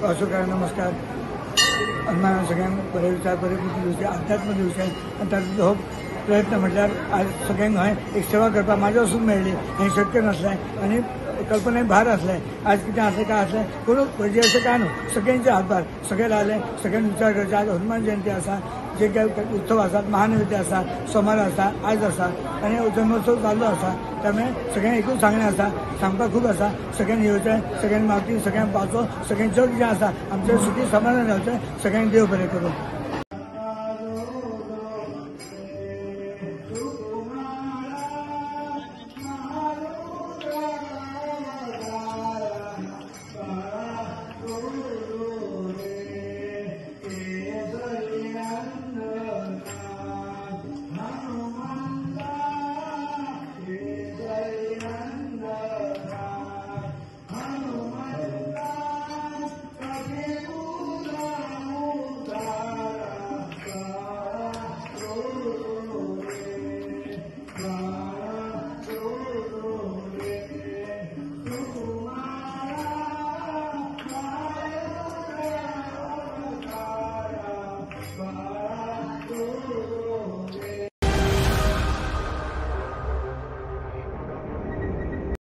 वासुकार नमस्कार. हनुमान सगळ्यांक बरे विचार बरे बुद्धी दिवचे अध्यात्म दिवचे आनी तातूंत हो प्रयत्न म्हटल्यार आज सगळ्यांक हांवें एक सेवा करपाक म्हाजे वचून मेळ्ळी. हें शक्य नासलें आनी कल्पने भार असलें. आज कितें असलें काय असलें कोण म्हणजे अशें काय न्हू. सगळ्यांचे हातभार सगळे रावले. सगळ्यांनी विचार करचे. आज हनुमान जयंती आसा, जे काही उत्सव आसात, महानैवेद्य आसा, सोमार आसा, आज आसा आनी जन्मोत्सव चालू आसा. त्यामुळे सगळ्यांक एकूच सांगणें आसा, सांगपाक खूब आसा. सगळ्यांनी येवचें, सगळ्यांनी मागची, सगळ्यांक पावचो, सगळ्यांक जग जें आसा आमचें सुखी समाधान रावचें. सगळ्यांक देव बरें करूं.